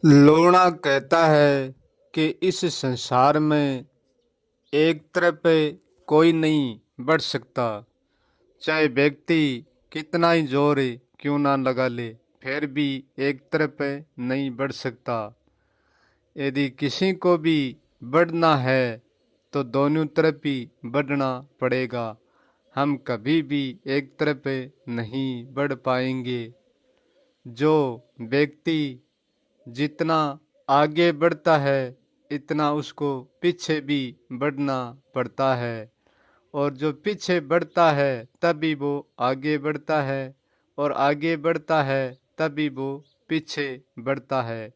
लोना कहता है कि इस संसार में एक तरफ कोई नहीं बढ़ सकता। चाहे व्यक्ति कितना ही जोर क्यों ना लगा ले, फिर भी एक तरफ नहीं बढ़ सकता। यदि किसी को भी बढ़ना है तो दोनों तरफ ही बढ़ना पड़ेगा। हम कभी भी एक तरफ नहीं बढ़ पाएंगे। जो व्यक्ति जितना आगे बढ़ता है इतना उसको पीछे भी बढ़ना पड़ता है, और जो पीछे बढ़ता है तभी वो आगे बढ़ता है, और आगे बढ़ता है तभी वो पीछे बढ़ता है।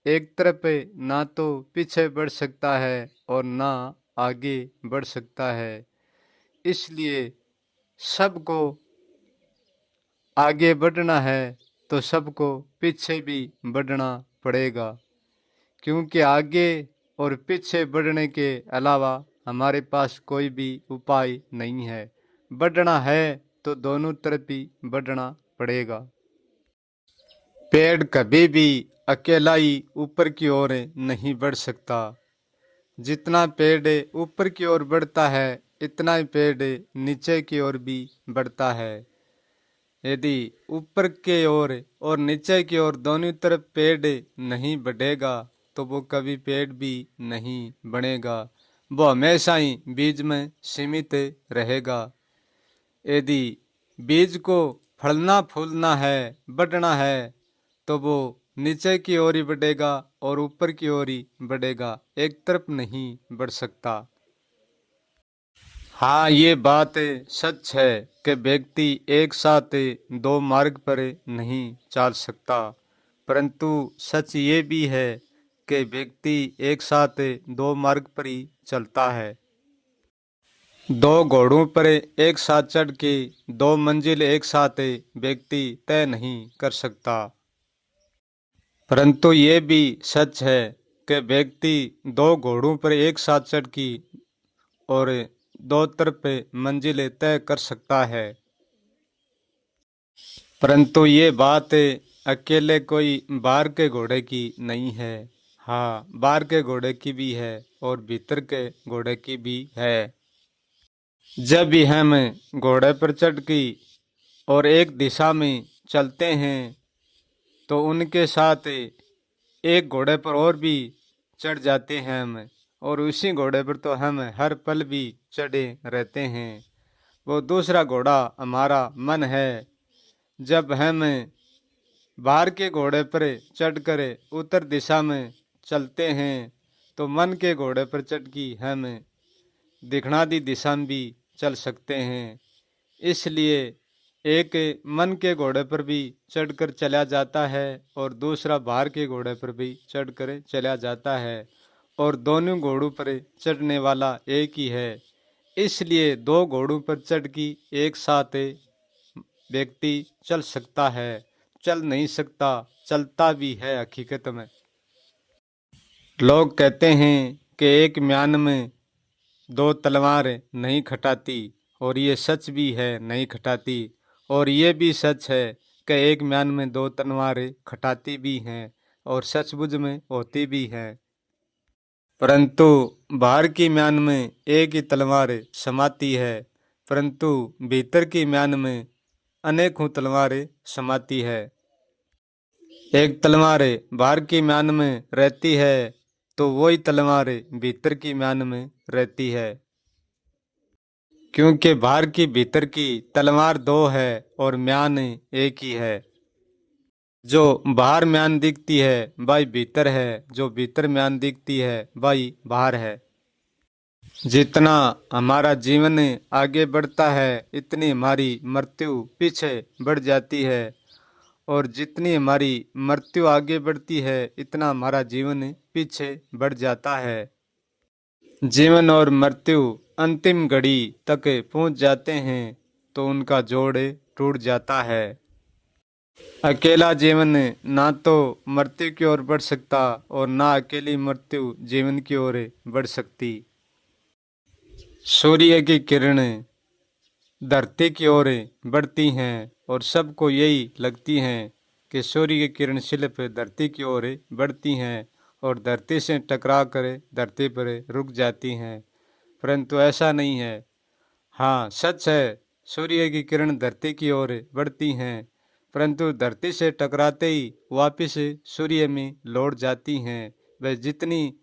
एक तरफ ना तो पीछे बढ़ सकता है और ना आगे बढ़ सकता है। इसलिए सबको आगे बढ़ना है तो सबको पीछे भी बढ़ना पड़ेगा, क्योंकि आगे और पीछे बढ़ने के अलावा हमारे पास कोई भी उपाय नहीं है। बढ़ना है तो दोनों तरफ ही बढ़ना पड़ेगा। पेड़ कभी भी अकेला ही ऊपर की ओर नहीं बढ़ सकता। जितना पेड़ ऊपर की ओर बढ़ता है इतना ही पेड़ नीचे की ओर भी बढ़ता है। यदि ऊपर के ओर और नीचे की ओर दोनों तरफ पेड़ नहीं बढ़ेगा तो वो कभी पेड़ भी नहीं बनेगा। वो हमेशा ही बीज में सीमित रहेगा। यदि बीज को फलना फूलना है, बढ़ना है, तो वो नीचे की ओर ही बढ़ेगा और ऊपर की ओर ही बढ़ेगा, एक तरफ नहीं बढ़ सकता। हाँ, ये बात सच है कि व्यक्ति एक साथ दो मार्ग पर नहीं चल सकता, परंतु सच ये भी है कि व्यक्ति एक साथ दो मार्ग पर ही चलता है। दो घोड़ों पर एक साथ चढ़ के दो मंजिल एक साथ व्यक्ति तय नहीं कर सकता, परंतु ये भी सच है कि व्यक्ति दो घोड़ों पर एक साथ चढ़ की और दो तरफ मंजिलें तय कर सकता है। परंतु ये बात अकेले कोई बाहर के घोड़े की नहीं है। हाँ, बाहर के घोड़े की भी है और भीतर के घोड़े की भी है। जब भी हम घोड़े पर चढ़ की और एक दिशा में चलते हैं तो उनके साथ एक घोड़े पर और भी चढ़ जाते हैं हम, और उसी घोड़े पर तो हम हर पल भी चढ़े रहते हैं। वो दूसरा घोड़ा हमारा मन है। जब हम बाहर के घोड़े पर चढ़कर उत्तर दिशा में चलते हैं तो मन के घोड़े पर चढ़ की हम दक्षिणादि दिशा में भी चल सकते हैं। इसलिए एक मन के घोड़े पर भी चढ़कर चला जाता है और दूसरा बाहर के घोड़े पर भी चढ़कर चला जाता है, और दोनों घोड़ों पर चढ़ने वाला एक ही है। इसलिए दो घोड़ों पर चढ़ की एक साथ व्यक्ति चल सकता है, चल नहीं सकता चलता भी है हकीकत में। लोग कहते हैं कि एक म्यान में दो तलवार नहीं खटाती, और ये सच भी है, नहीं खटाती। और ये भी सच है कि एक म्यान में दो तलवारें खटाती भी हैं और सचमुच में होती भी हैं, परंतु बाहर की म्यान में एक ही तलवार समाती है, परंतु भीतर की म्यान में अनेकों तलवारें समाती है। एक तलवार बाहर की म्यान में रहती है तो वही तलवार भीतर की म्यान में रहती है, क्योंकि बाहर की भीतर की तलवार दो है और म्यान एक ही है। जो बाहर म्यान दिखती है भाई भीतर है, जो भीतर म्यान दिखती है भाई बाहर है। जितना हमारा जीवन आगे बढ़ता है इतनी हमारी मृत्यु पीछे बढ़ जाती है, और जितनी हमारी मृत्यु आगे बढ़ती है इतना हमारा जीवन पीछे बढ़ जाता है। जीवन और मृत्यु अंतिम घड़ी तक पहुंच जाते हैं तो उनका जोड़ टूट जाता है। अकेला जीवन ना तो मृत्यु की ओर बढ़ सकता और ना अकेली मृत्यु जीवन की ओर बढ़ सकती। सूर्य की किरणें धरती की ओर बढ़ती हैं और सबको यही लगती हैं कि सूर्य की किरण सिर्फ धरती की ओर बढ़ती हैं और धरती से टकरा कर धरती पर रुक जाती हैं, परंतु ऐसा नहीं है। हाँ, सच है, सूर्य की किरण धरती की ओर बढ़ती हैं, परंतु धरती से टकराते ही वापस सूर्य में लौट जाती हैं। वह जितनी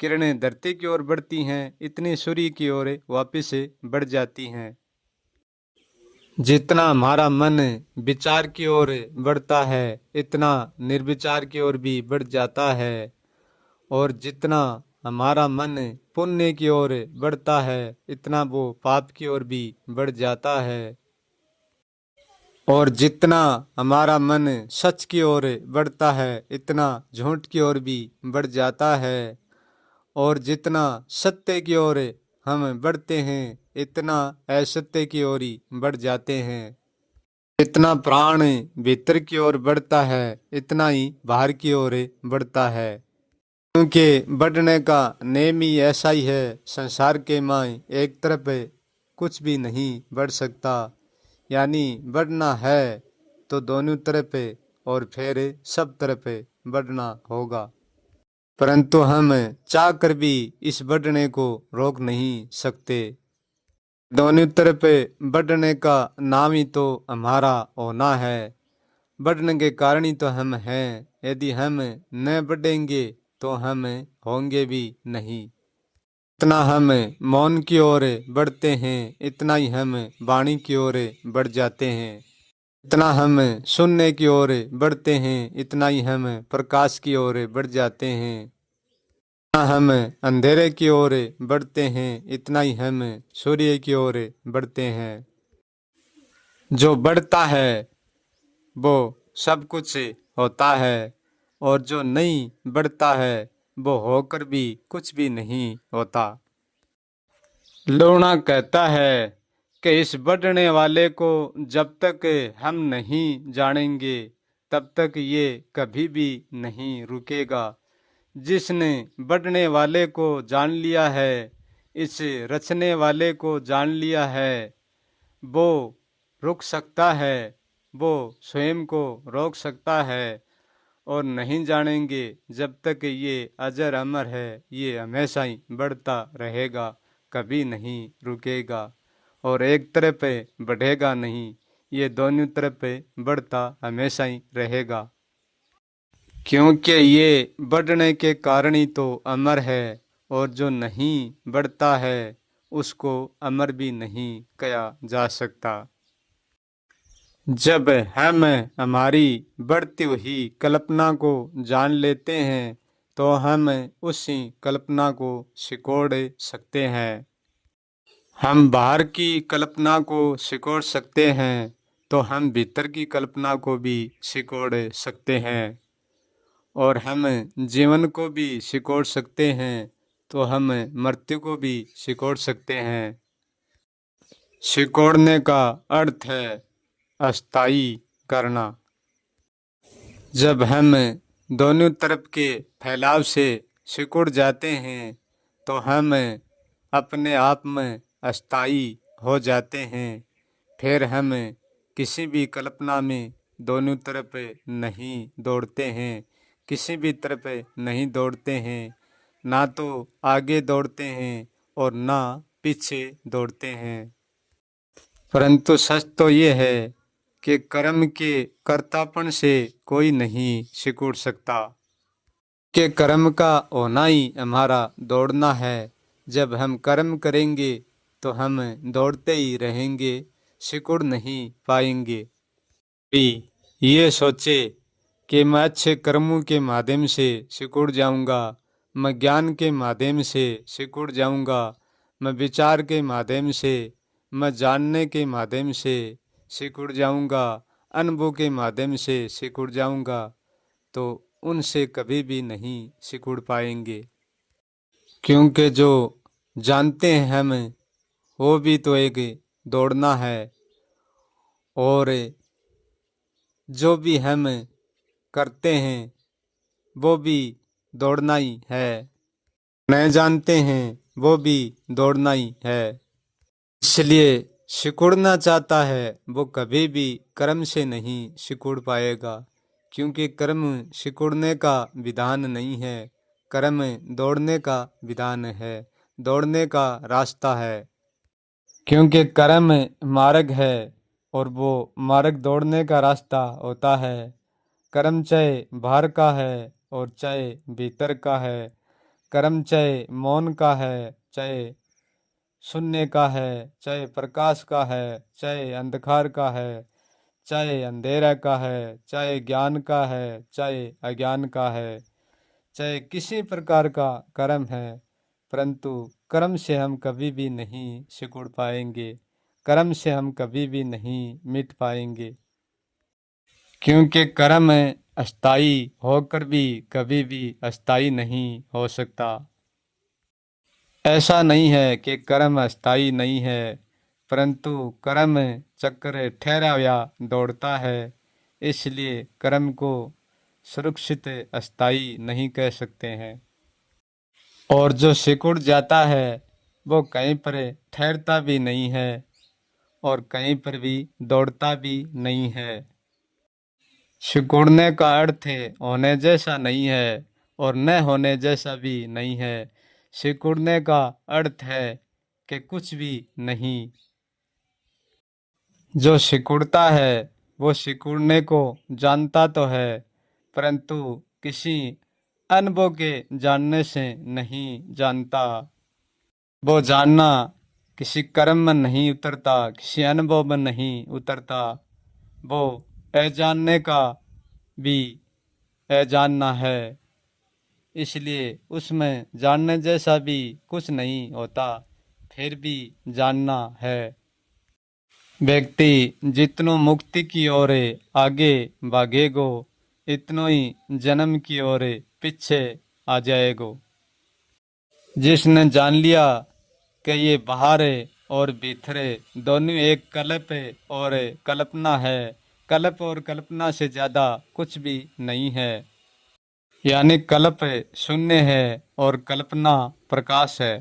किरणें धरती की ओर बढ़ती हैं, इतनी सूर्य की ओर वापस बढ़ जाती हैं। जितना हमारा मन विचार की ओर बढ़ता है, इतना निर्विचार की ओर भी बढ़ जाता है। और जितना हमारा मन पुण्य की ओर बढ़ता है, इतना वो पाप की ओर भी बढ़ जाता है। और जितना हमारा मन सच की ओर बढ़ता है, इतना झूठ की ओर भी बढ़ जाता है। और जितना सत्य की ओर हम बढ़ते हैं, इतना असत्य की ओर ही बढ़ जाते हैं। जितना प्राण भीतर की ओर बढ़ता है, इतना ही बाहर की ओर बढ़ता है। क्योंकि बढ़ने का नेम ही ऐसा ही है, संसार के माय एक तरफ कुछ भी नहीं बढ़ सकता। यानी बढ़ना है तो दोनों तरफ और फिर सब तरफ बढ़ना होगा, परंतु हम चाह कर भी इस बढ़ने को रोक नहीं सकते। दोनों तरफ बढ़ने का नाम ही तो हमारा होना है। बढ़ने के कारण ही तो हम हैं। यदि हम न बढ़ेंगे तो हम होंगे भी नहीं। इतना हम मौन की ओर बढ़ते हैं, इतना ही हम वाणी की ओर बढ़ जाते हैं। इतना हम सुनने की ओर बढ़ते हैं, इतना ही हम प्रकाश की ओर बढ़ जाते हैं। इतना हम अंधेरे की ओर बढ़ते हैं, इतना ही हम सूर्य की ओर बढ़ते हैं। जो बढ़ता है वो सब कुछ होता है, और जो नहीं बढ़ता है वो होकर भी कुछ भी नहीं होता। लूणा कहता है कि इस बढ़ने वाले को जब तक हम नहीं जानेंगे, तब तक ये कभी भी नहीं रुकेगा। जिसने बढ़ने वाले को जान लिया है, इस रचने वाले को जान लिया है, वो रुक सकता है, वो स्वयं को रोक सकता है। और नहीं जानेंगे जब तक ये अजर अमर है, ये हमेशा ही बढ़ता रहेगा, कभी नहीं रुकेगा और एक तरफ बढ़ेगा नहीं, ये दोनों तरफ बढ़ता हमेशा ही रहेगा। क्योंकि ये बढ़ने के कारण ही तो अमर है, और जो नहीं बढ़ता है उसको अमर भी नहीं कहा जा सकता। जब हम हमारी बढ़ती हुई कल्पना को जान लेते हैं, तो हम उसी कल्पना को सिकोड़ सकते हैं। हम बाहर की कल्पना को सिकोड़ सकते हैं, तो हम भीतर की कल्पना को भी सिकोड़ सकते हैं। और हम जीवन को भी सिकोड़ सकते हैं, तो हम मृत्यु को भी सिकोड़ सकते हैं। सिकोड़ने का अर्थ है अस्थाई करना। जब हम दोनों तरफ के फैलाव से सिकुड़ जाते हैं, तो हम अपने आप में अस्थाई हो जाते हैं। फिर हम किसी भी कल्पना में दोनों तरफ नहीं दौड़ते हैं, किसी भी तरफ नहीं दौड़ते हैं, ना तो आगे दौड़ते हैं और ना पीछे दौड़ते हैं। परंतु सच तो ये है कि कर्म के कर्तापन से कोई नहीं सिकुड़ सकता, कि कर्म का होना ही हमारा दौड़ना है। जब हम कर्म करेंगे तो हम दौड़ते ही रहेंगे, सिकुड़ नहीं पाएंगे। भी ये सोचे कि मैं अच्छे कर्मों के माध्यम से सिकुड़ जाऊंगा, मैं ज्ञान के माध्यम से सिकुड़ जाऊंगा, मैं विचार के माध्यम से, मैं जानने के माध्यम से सिकुड़ जाऊंगा, अनुभव के माध्यम से सिकुड़ जाऊंगा, तो उनसे कभी भी नहीं सिकुड़ पाएंगे। क्योंकि जो जानते हैं हमें, वो भी तो एक दौड़ना है, और जो भी हम करते हैं वो भी दौड़ना ही है। नहीं जानते हैं वो भी दौड़ना ही है। इसलिए सिकुड़ना चाहता है वो कभी भी कर्म से नहीं सिकुड़ पाएगा, क्योंकि कर्म सिकुड़ने का विधान नहीं है, कर्म दौड़ने का विधान है, दौड़ने का रास्ता है। क्योंकि कर्म मार्ग है और वो मार्ग दौड़ने का रास्ता होता है। कर्म चाहे बाहर का है और चाहे भीतर का है, कर्म चाहे मौन का है, चाहे शून्य का है, चाहे प्रकाश का है, चाहे अंधकार का है, चाहे अंधेरा का है, चाहे ज्ञान का है, चाहे अज्ञान का है, चाहे किसी प्रकार का कर्म है, परंतु कर्म से हम कभी भी नहीं सिकुड़ पाएंगे, कर्म से हम कभी भी नहीं मिट पाएंगे। क्योंकि कर्म अस्थाई होकर भी कभी भी अस्थाई नहीं हो सकता। ऐसा नहीं है कि कर्म अस्थाई नहीं है, परंतु कर्म चक्र ठहरा हुआ दौड़ता है, इसलिए कर्म को सुरक्षित अस्थाई नहीं कह सकते हैं। और जो सिकुड़ जाता है वो कहीं पर ठहरता भी नहीं है और कहीं पर भी दौड़ता भी नहीं है। सिकुड़ने का अर्थ होने जैसा नहीं है और न होने जैसा भी नहीं है। सिकुड़ने का अर्थ है कि कुछ भी नहीं। जो सिकुड़ता है वो सिकुड़ने को जानता तो है, परंतु किसी अनुभव के जानने से नहीं जानता। वो जानना किसी कर्म में नहीं उतरता, किसी अनुभव में नहीं उतरता। वो अजानने का भी अजानना है, इसलिए उसमें जानने जैसा भी कुछ नहीं होता, फिर भी जानना है। व्यक्ति जितनो मुक्ति की ओर आगे भागेगो, इतनो ही जन्म की ओर पीछे आ जाएगो। जिसने जान लिया कि ये बाहर है और भीतर है, दोनों एक कल्प है और कल्पना है, कल्प और कल्पना से ज़्यादा कुछ भी नहीं है। यानी कल्प शून्य है और कल्पना प्रकाश है।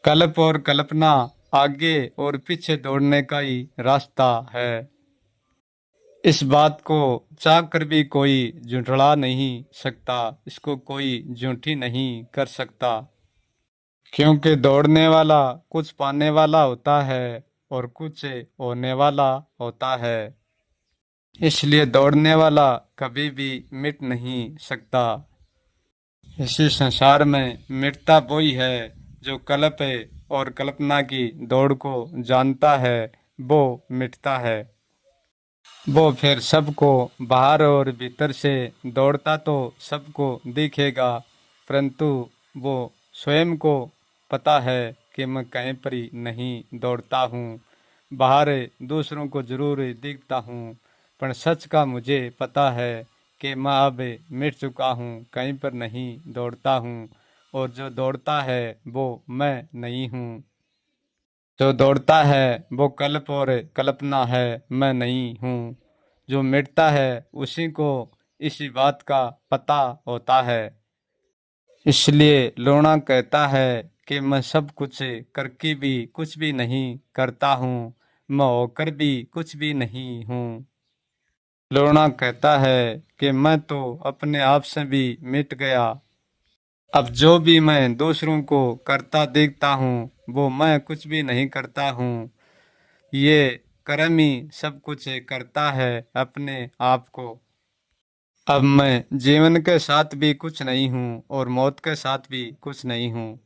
कल्प और कल्पना आगे और पीछे दौड़ने का ही रास्ता है। इस बात को चाह कर भी कोई झुठला नहीं सकता, इसको कोई झूठी नहीं कर सकता। क्योंकि दौड़ने वाला कुछ पाने वाला होता है और कुछ होने वाला होता है, इसलिए दौड़ने वाला कभी भी मिट नहीं सकता। इसी संसार में मिटता वही है जो कल्प और कल्पना की दौड़ को जानता है, वो मिटता है। वो फिर सबको बाहर और भीतर से दौड़ता तो सबको दिखेगा, परंतु वो स्वयं को पता है कि मैं कहीं पर ही नहीं दौड़ता हूँ। बाहर दूसरों को जरूर दिखता हूँ, पर सच का मुझे पता है कि मैं अब मिट चुका हूँ, कहीं पर नहीं दौड़ता हूँ। और जो दौड़ता है वो मैं नहीं हूँ। जो दौड़ता है वो कल्प और कल्पना है, मैं नहीं हूँ। जो मिटता है उसी को इसी बात का पता होता है। इसलिए लोना कहता है कि मैं सब कुछ करके भी कुछ भी नहीं करता हूँ, मैं होकर भी कुछ भी नहीं हूँ। लोना कहता है कि मैं तो अपने आप से भी मिट गया। अब जो भी मैं दूसरों को करता देखता हूँ वो मैं कुछ भी नहीं करता हूँ। ये कर्म ही सब कुछ करता है अपने आप को। अब मैं जीवन के साथ भी कुछ नहीं हूँ और मौत के साथ भी कुछ नहीं हूँ।